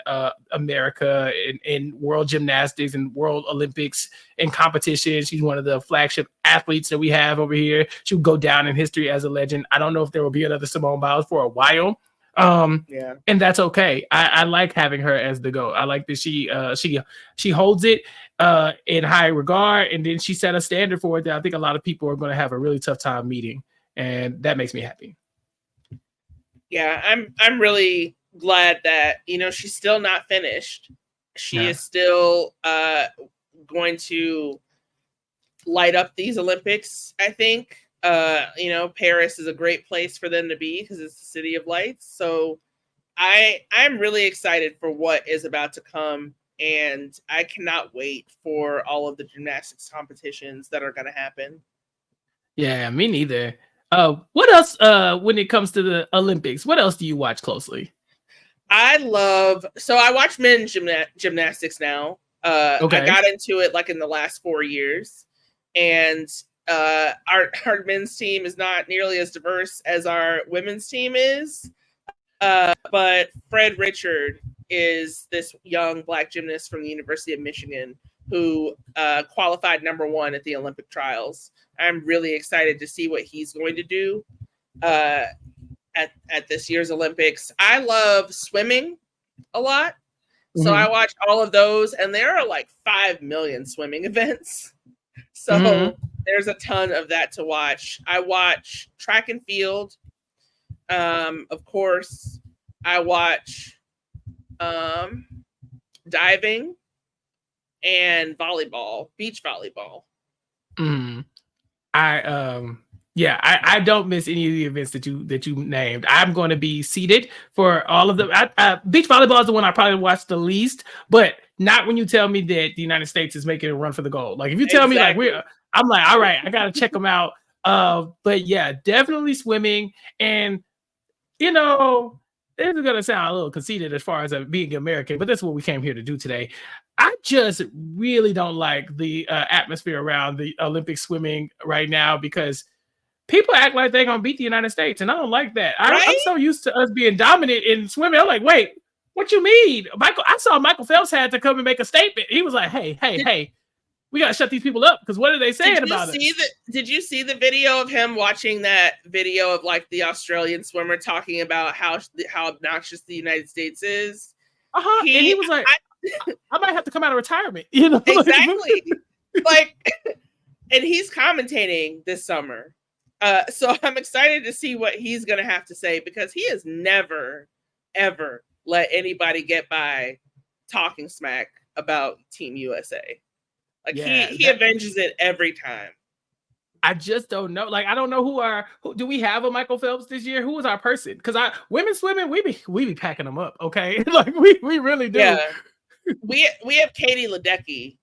America in world gymnastics and world Olympics and competition. She's one of the flagship athletes that we have over here. She'll go down in history as a legend. I don't know if there will be another Simone Biles for a while. And that's okay. I like having her as the GOAT. I like that she holds it in high regard, and then she set a standard for it that I think a lot of people are going to have a really tough time meeting, and that makes me happy. Yeah, I'm really glad that, you know, she's still not finished. She is still going to light up these Olympics, I think. You know, Paris is a great place for them to be because it's the city of lights. So I'm really excited for what is about to come, and I cannot wait for all of the gymnastics competitions that are going to happen. Yeah, me neither. What else, when it comes to the Olympics, what else do you watch closely? I watch men's gymnastics now. I got into it like in the last 4 years, and our men's team is not nearly as diverse as our women's team is. But Fred Richard is this young Black gymnast from the University of Michigan who qualified #1 at the Olympic trials. I'm really excited to see what he's going to do at this year's Olympics. I love swimming a lot. So I watch all of those, and there are like 5 million swimming events. So there's a ton of that to watch. I watch track and field, of course. I watch diving and volleyball, beach volleyball. I don't miss any of the events that you named. I'm going to be seated for all of them. Beach volleyball is the one I probably watched the least, but not when you tell me that the United States is making a run for the gold. Like if you tell me like I'm like, all right, I got to check them out. But yeah, definitely swimming. And you know, this is gonna sound a little conceited as far as being American, but that's what we came here to do today. I just really don't like the atmosphere around the Olympic swimming right now because people act like they're gonna beat the United States, and I don't like that. I'm so used to us being dominant in swimming. I'm like, wait, what you mean? I saw Michael Phelps had to come and make a statement. He was like, hey, we gotta shut these people up because what are they saying about it? Did you see the video of him watching that video of like the Australian swimmer talking about how obnoxious the United States is? And he was like, I might have to come out of retirement, you know? Exactly. And he's commentating this summer. So I'm excited to see what he's gonna have to say because he has never, ever let anybody get by talking smack about Team USA. Like he avenges it every time. I just don't know. Like I don't know who do we have a Michael Phelps this year? Who was our person? Because women swimming, we be packing them up. Okay, like we really do. Yeah, we have Katie Ledecky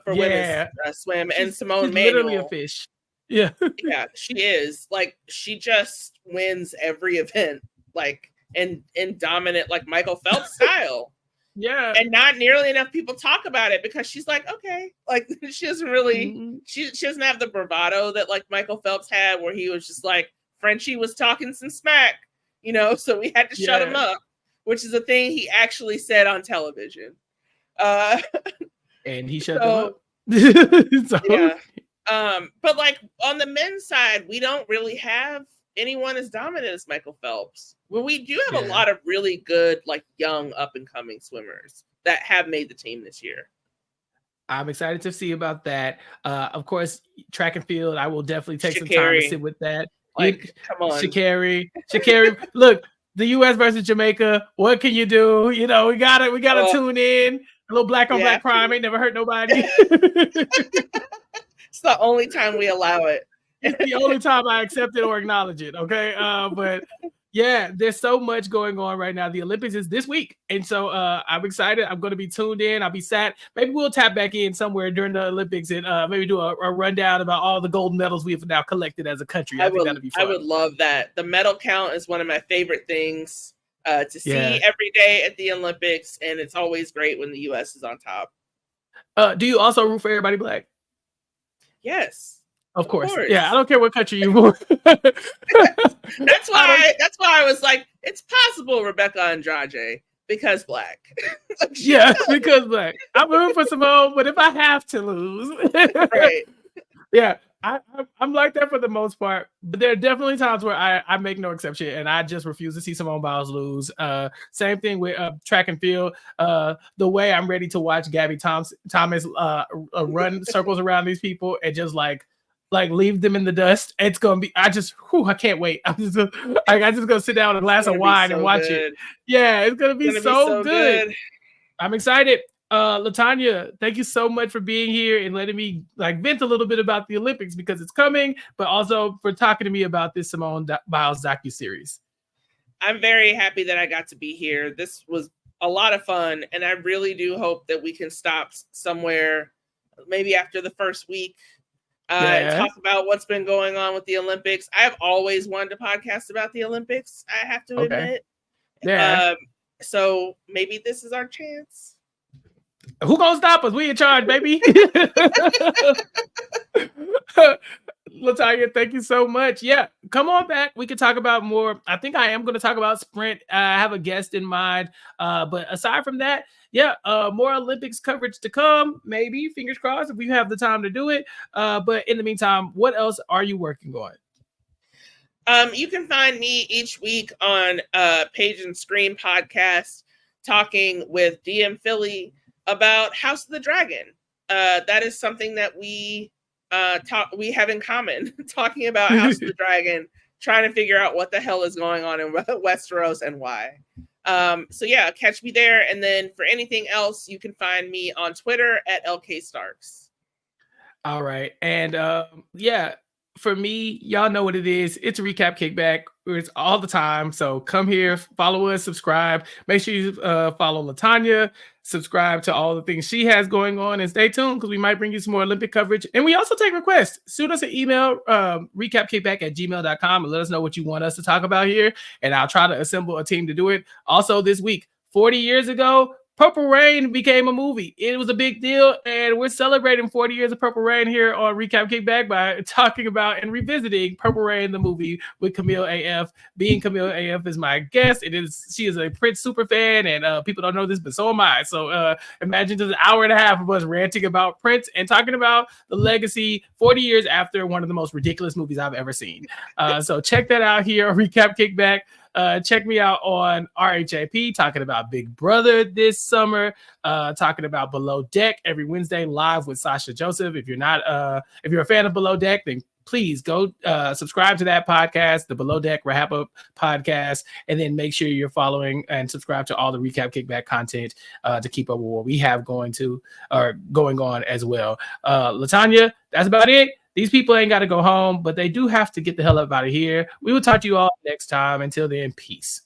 for women's swim and Simone Biles. Literally a fish. Yeah, yeah, she is. Like she just wins every event, like in dominant like Michael Phelps style. Yeah. And not nearly enough people talk about it because she's like, okay, like she doesn't really, she doesn't have the bravado that like Michael Phelps had where he was just like, Frenchie was talking some smack, you know, so we had to shut him up, which is a thing he actually said on television. And he shut them up. Yeah. But like on the men's side, we don't really have anyone as dominant as Michael Phelps. Well, we do have a lot of really good, like young up and coming swimmers that have made the team this year. I'm excited to see about that. Of course, track and field, I will definitely take some time to sit with that. Like, come on. Sha'Carri. Look, the US versus Jamaica. What can you do? You know, we gotta tune in. A little black on black crime ain't never hurt nobody. It's the only time we allow it. It's the only time I accept it or acknowledge it. Okay. But yeah, there's so much going on right now. The Olympics is this week. And so I'm excited. I'm going to be tuned in. I'll be sat. Maybe we'll tap back in somewhere during the Olympics and maybe do a rundown about all the gold medals we have now collected as a country. I think that'll be fun. I would love that. The medal count is one of my favorite things to see every day at the Olympics. And it's always great when the U.S. is on top. Do you also root for everybody black? Yes. Of course. Yeah, I don't care what country you're born. That's why I was like, it's possible Rebecca Andrade because black. Because black. I'm rooting for Simone, but if I have to lose, right? Yeah, I'm like that for the most part. But there are definitely times where I make no exception, and I just refuse to see Simone Biles lose. Same thing with track and field. The way I'm ready to watch Gabby Thomas run circles around these people and just like leave them in the dust. It's gonna be. I can't wait. I'm just gonna sit down with a glass of wine and watch it. Yeah, it's gonna be so good. I'm excited. LaTonya, thank you so much for being here and letting me vent a little bit about the Olympics because it's coming, but also for talking to me about this Simone Biles docuseries. I'm very happy that I got to be here. This was a lot of fun, and I really do hope that we can stop somewhere, maybe after the first week. And talk about what's been going on with the Olympics. I've always wanted to podcast about the Olympics, I have to admit. Yeah. So maybe this is our chance. Who gonna stop us? We in charge, baby. LaTonya, thank you so much. Yeah, come on back. We can talk about more. I think I am going to talk about sprint. I have a guest in mind. But aside from that, more Olympics coverage to come. Maybe, fingers crossed, if we have the time to do it. But in the meantime, what else are you working on? You can find me each week on Page and Screen podcast talking with DM Philly about House of the Dragon. That is something that we have in common, talking about House of the Dragon, trying to figure out what the hell is going on in Westeros and why. So yeah, catch me there. And then for anything else, you can find me on Twitter at LK Starks. All right. And yeah, for me, y'all know what it is. It's a Recap Kickback. It's all the time. So come here, follow us, subscribe. Make sure you follow LaTonya, subscribe to all the things she has going on, and stay tuned because we might bring you some more Olympic coverage. And we also take requests. Shoot us an email, recapkickback@gmail.com, and let us know what you want us to talk about here. And I'll try to assemble a team to do it. Also this week, 40 years ago, Purple Rain became a movie. It was a big deal, and we're celebrating 40 years of Purple Rain here on Recap Kickback by talking about and revisiting Purple Rain, the movie, with Camille AF. Being Camille AF is my guest. She is a Prince super fan, and people don't know this, but so am I. So imagine just an hour and a half of us ranting about Prince and talking about the legacy 40 years after one of the most ridiculous movies I've ever seen. So check that out here on Recap Kickback. Check me out on RHAP, talking about Big Brother this summer, talking about Below Deck every Wednesday live with Sasha Joseph. If you're a fan of Below Deck, then please go subscribe to that podcast, the Below Deck Wrap Up podcast, and then make sure you're following and subscribe to all the Recap Kickback content to keep up with what we have going on as well. LaTonya, that's about it. These people ain't got to go home, but they do have to get the hell up out of here. We will talk to you all next time. Until then, peace.